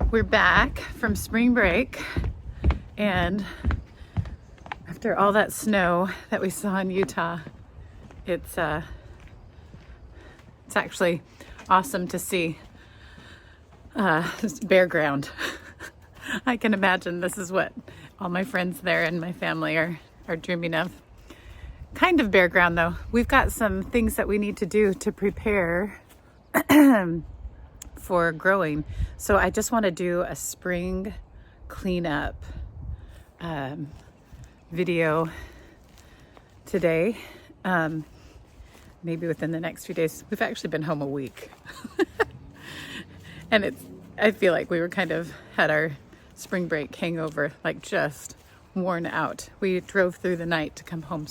We're back from spring break, and after all that snow that we saw in Utah, it's actually awesome to see this bare ground. I can imagine this is what all my friends there and my family are dreaming of. Kind of bare ground though. We've got some things that we need to do to prepare for growing. So I just want to do a spring cleanup video today. Maybe within the next few days. We've actually been home a week. And I feel like we were kind of had our spring break hangover, like just worn out. We drove through the night to come home,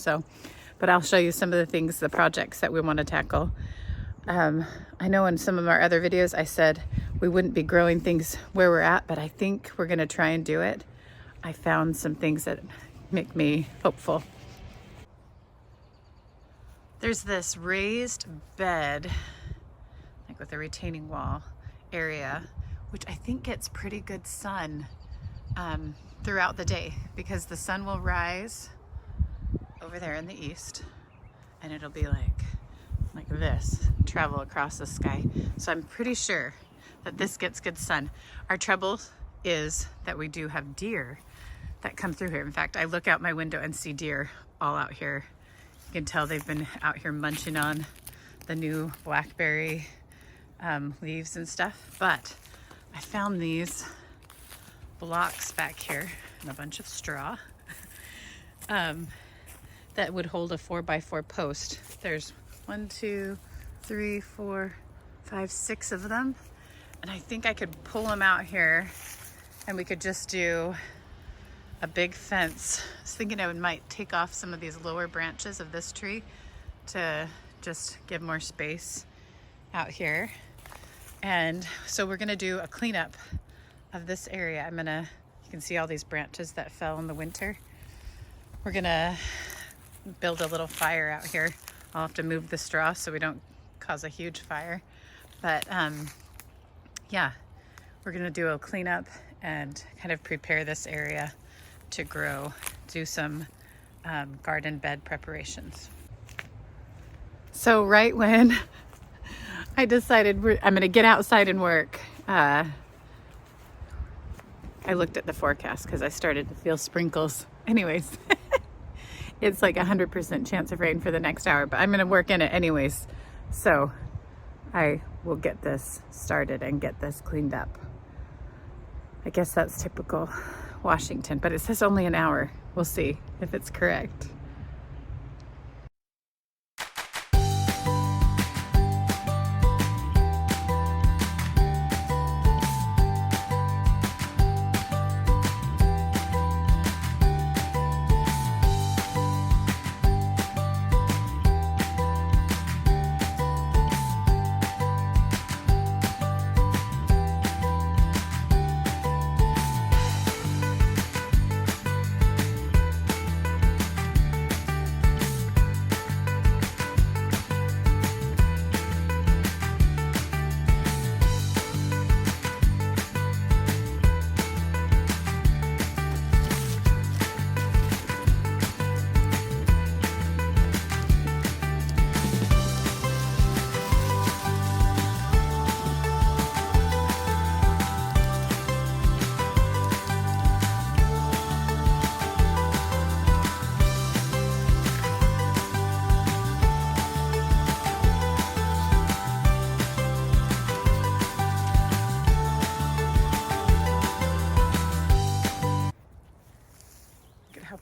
but I'll show you some of the things, the projects that we want to tackle. I know in some of our other videos I said we wouldn't be growing things where we're at, but I think we're going to try and do it. I found some things that make me hopeful. There's this raised bed, like with a retaining wall area, which I think gets pretty good sun throughout the day, because the sun will rise over there in the east and it'll be like this, travel across the sky. So I'm pretty sure that this gets good sun. Our trouble is that we do have deer that come through here. In fact, I look out my window and see deer all out here. You can tell they've been out here munching on the new blackberry leaves and stuff. But I found these blocks back here and a bunch of straw that would hold a 4x4 post. There's 1, 2, 3, 4, 5, 6 of them. And I think I could pull them out here and we could just do a big fence. I was thinking I might take off some of these lower branches of this tree to just give more space out here. And so we're gonna do a cleanup of this area. You can see all these branches that fell in the winter. We're gonna build a little fire out here. I'll have to move the straw so we don't cause a huge fire. But yeah, we're gonna do a cleanup and kind of prepare this area to grow, do some garden bed preparations. So right when I decided I'm gonna get outside and work, I looked at the forecast because I started to feel sprinkles. Anyways, it's like 100% chance of rain for the next hour, but I'm gonna work in it anyways. So I will get this started and get this cleaned up. I guess that's typical Washington, but it says only an hour. We'll see if it's correct.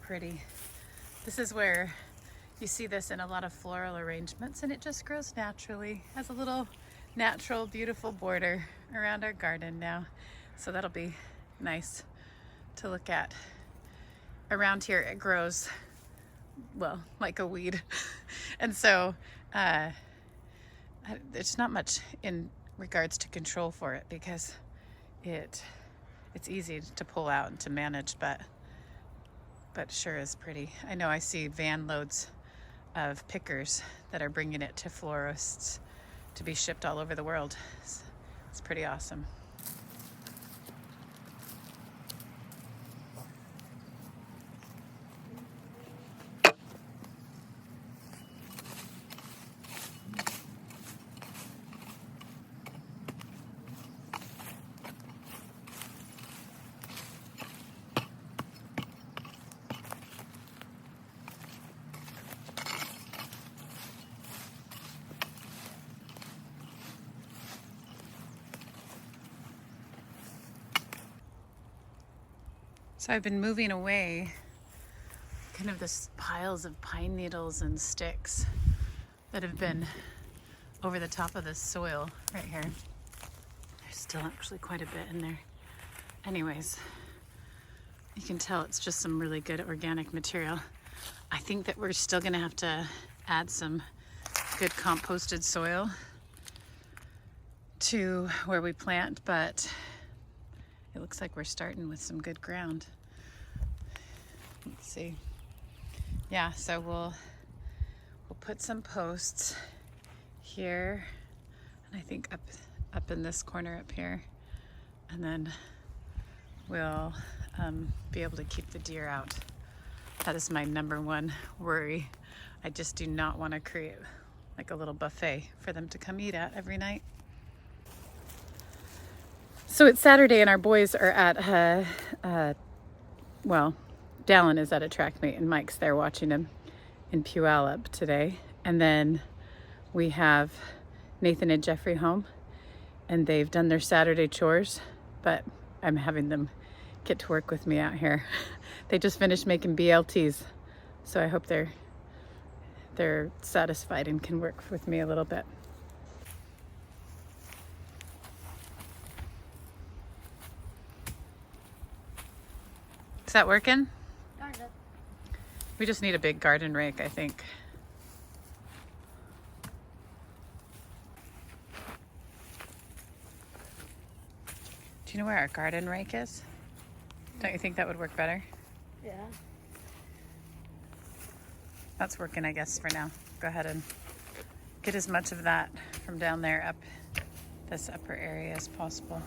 Pretty. This is where you see this in a lot of floral arrangements, and it just grows naturally, has a little natural beautiful border around our garden now. So that'll be nice to look at. Around here it grows, well, like a weed. And so there's not much in regards to control for it because it's easy to pull out and to manage, but sure is pretty. I know I see van loads of pickers that are bringing it to florists to be shipped all over the world. It's pretty awesome. So I've been moving away kind of this piles of pine needles and sticks that have been over the top of this soil right here. There's still actually quite a bit in there. Anyways, you can tell it's just some really good organic material. I think that we're still gonna have to add some good composted soil to where we plant, but it looks like we're starting with some good ground. Let's see. Yeah, so we'll put some posts here, and I think up in this corner up here, and then we'll be able to keep the deer out. That is my number one worry. I just do not want to create like a little buffet for them to come eat at every night. So it's Saturday and our boys are at, well, Dallin is at a track meet and Mike's there watching him in Puyallup today. And then we have Nathan and Jeffrey home and they've done their Saturday chores, but I'm having them get to work with me out here. They just finished making BLTs, so I hope they're satisfied and can work with me a little bit. Is that working? Kind of. We just need a big garden rake, I think. Do you know where our garden rake is? Don't you think that would work better? Yeah. That's working, I guess, for now. Go ahead and get as much of that from down there up this upper area as possible.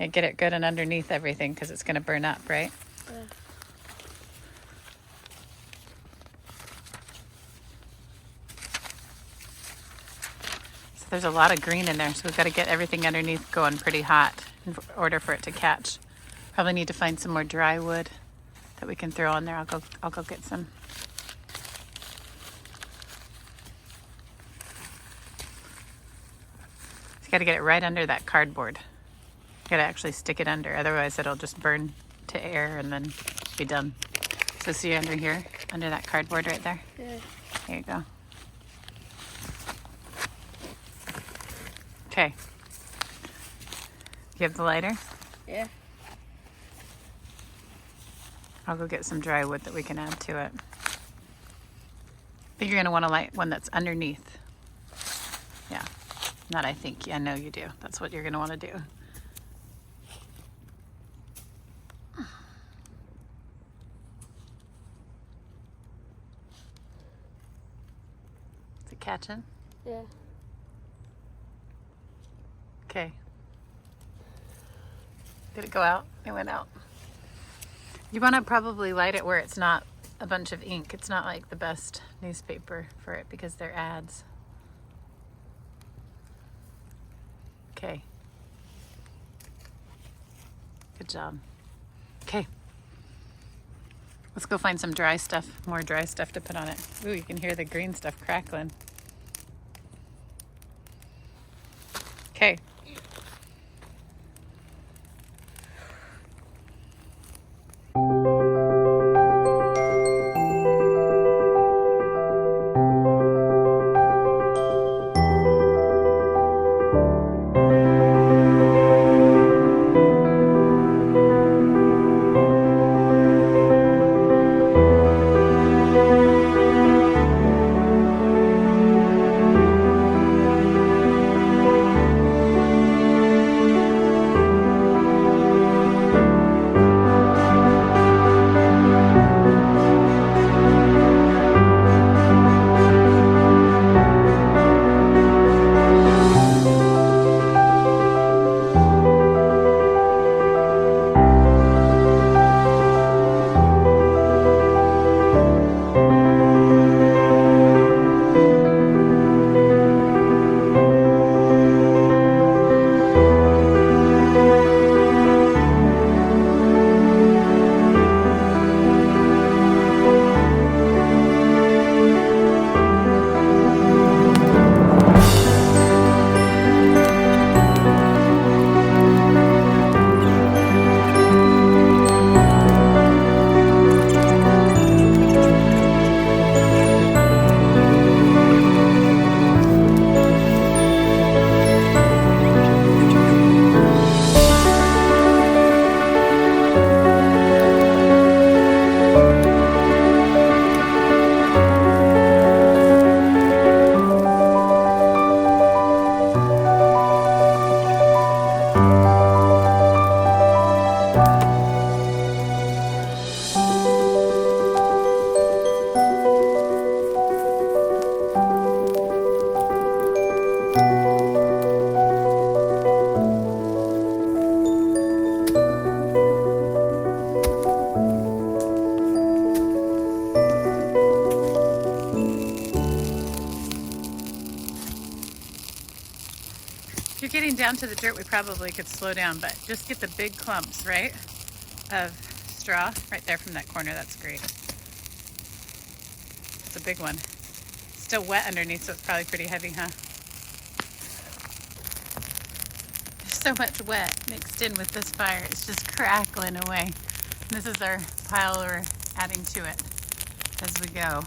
And get it good and underneath everything because it's going to burn up, right? Yeah. So there's a lot of green in there, so we've got to get everything underneath going pretty hot in order for it to catch. Probably need to find some more dry wood that we can throw on there. I'll go get some. So you got to get it right under that cardboard. You gotta actually stick it under, otherwise it'll just burn to air and then be done. So see under here, under that cardboard right there? Yeah. There you go. Okay. You have the lighter? Yeah. I'll go get some dry wood that we can add to it. But you're gonna wanna light one that's underneath. Yeah, not I think, I know you do. That's what you're gonna wanna do. Is it catching? Yeah. Okay. Did it go out? It went out. You want to probably light it where it's not a bunch of ink. It's not like the best newspaper for it because they're ads. Okay. Good job. Okay. Let's go find some dry stuff, more dry stuff to put on it. Ooh, you can hear the green stuff crackling. Okay. If you're getting down to the dirt, we probably could slow down, but just get the big clumps, right, of straw right there from that corner. That's great. It's a big one. Still wet underneath, so it's probably pretty heavy, huh? There's so much wet mixed in with this fire. It's just crackling away. And this is our pile we're adding to it as we go.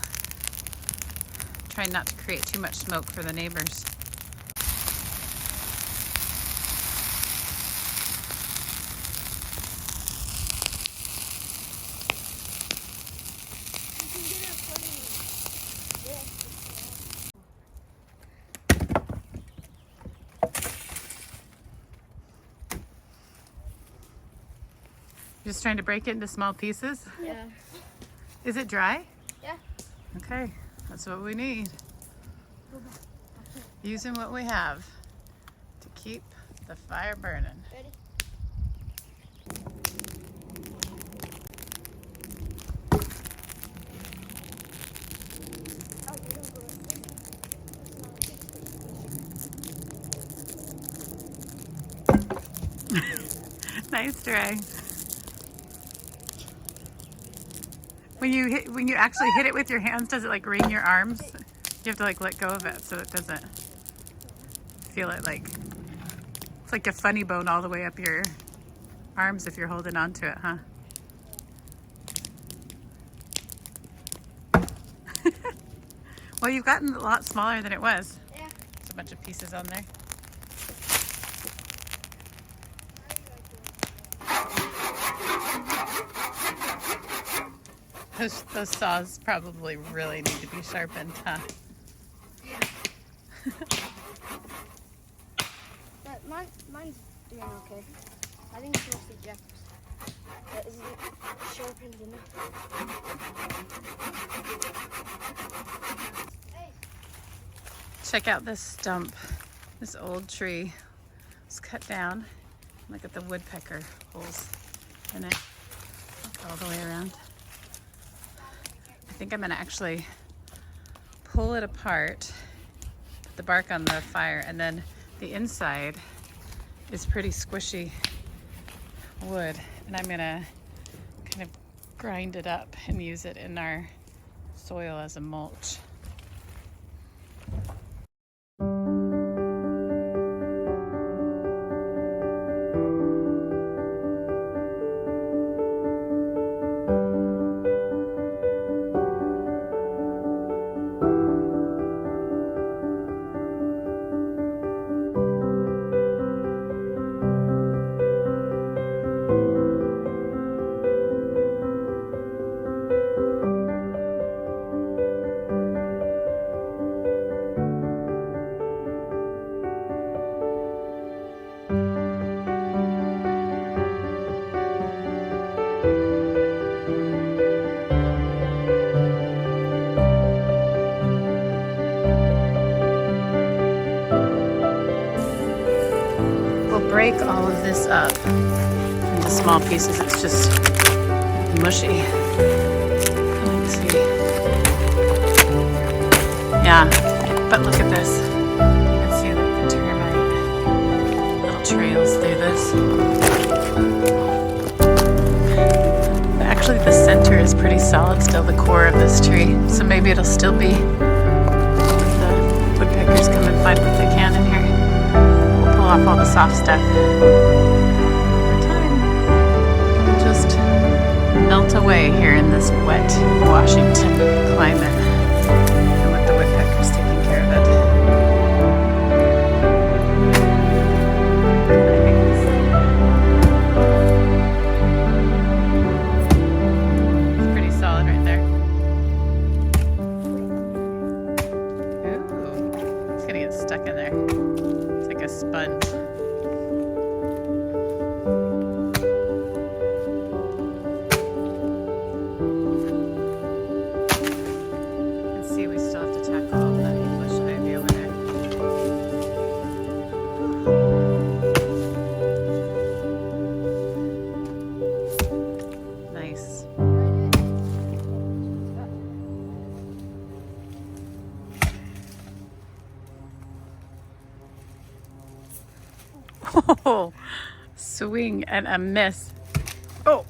Trying not to create too much smoke for the neighbors. Just trying to break it into small pieces? Yeah. Is it dry? Yeah. Okay, that's what we need. Using what we have to keep the fire burning. Ready? Nice try. When you actually hit it with your hands, does it like ring your arms? You have to like let go of it so it doesn't feel it like it's like a funny bone all the way up your arms if you're holding on to it, huh? Well, you've gotten a lot smaller than it was. Yeah. There's a bunch of pieces on there. Those saws probably really need to be sharpened, huh? Yeah. But mine's doing okay. I think it's mostly Jeff's. But is it sharpened enough? Hey. Check out this stump. This old tree was cut down Look at the woodpecker holes in it. Look all the way around. I think I'm gonna actually pull it apart, put the bark on the fire, and then the inside is pretty squishy wood, and I'm gonna kind of grind it up and use it in our soil as a mulch. Break all of this up into small pieces. It's just mushy. Let's see. Yeah, but look at this. You can see like the termite little trails through this. But actually the center is pretty solid still, the core of this tree. So maybe it'll still be. The woodpeckers come and find what they can in here. Off all the soft stuff. Over time, it'll just melt away here in this wet Washington climate. And with the woodpeckers taking care of it. It's pretty solid right there. Ooh, it's gonna get stuck in there. It's like a sponge. You can see we still have to tackle all that English ivy over there. Nice. Oh, swing and a miss. Oh.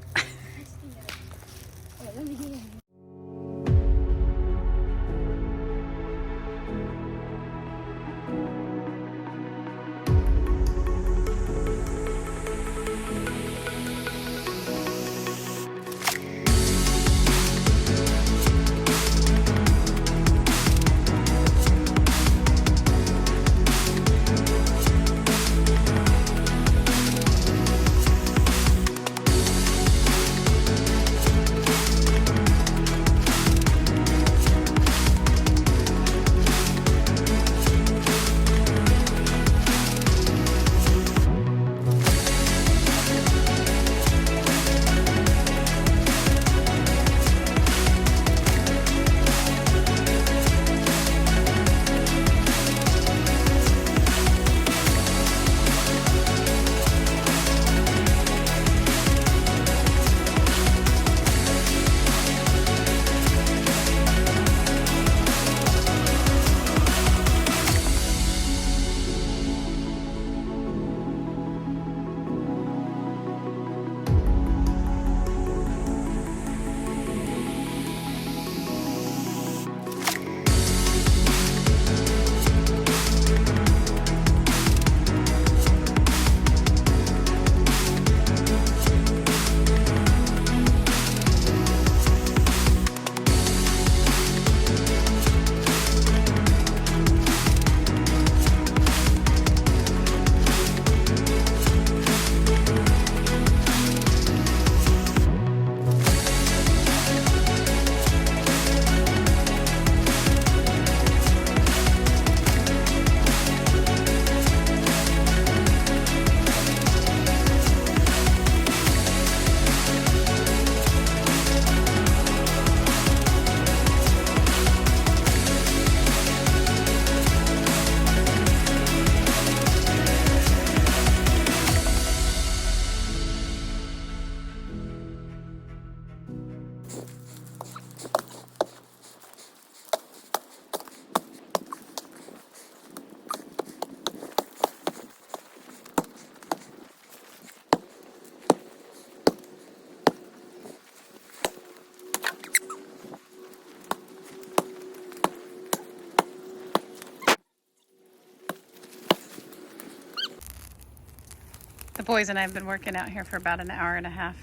The boys and I have been working out here for about an hour and a half.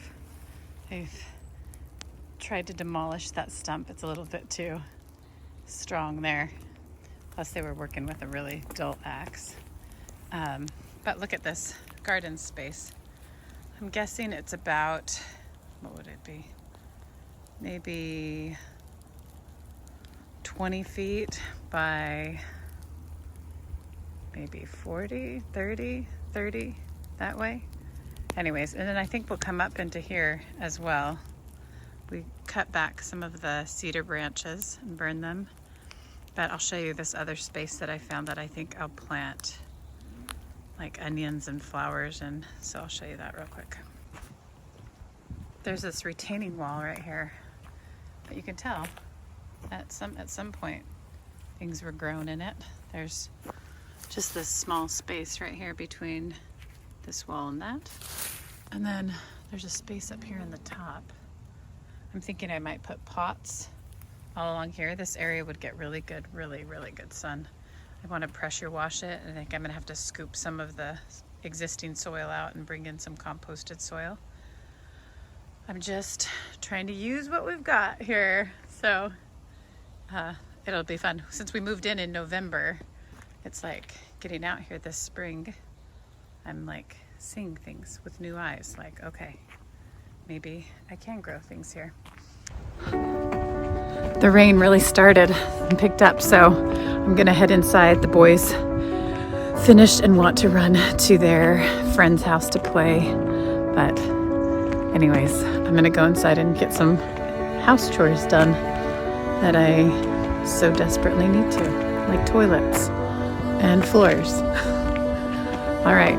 They've tried to demolish that stump. It's a little bit too strong there. Plus they were working with a really dull axe. But look at this garden space. I'm guessing it's about, what would it be? Maybe 20 feet by maybe 40, 30, that way. Anyways, and then I think we'll come up into here as well. We cut back some of the cedar branches and burn them. But I'll show you this other space that I found that I think I'll plant like onions and flowers, and so I'll show you that real quick. There's this retaining wall right here, but you can tell at some point things were grown in it. There's just this small space right here between this wall and that. And then there's a space up here in the top. I'm thinking I might put pots all along here. This area would get really good sun. I want to pressure wash it. I think I'm gonna have to scoop some of the existing soil out and bring in some composted soil. I'm just trying to use what we've got here. So it'll be fun. Since we moved in November, it's like getting out here this spring. I'm like seeing things with new eyes. Like, okay, maybe I can grow things here. The rain really started and picked up, so I'm gonna head inside. The boys finished and want to run to their friend's house to play. But anyways, I'm gonna go inside and get some house chores done that I so desperately need to, like toilets and floors. All right,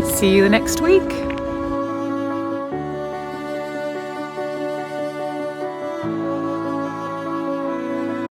see you next week.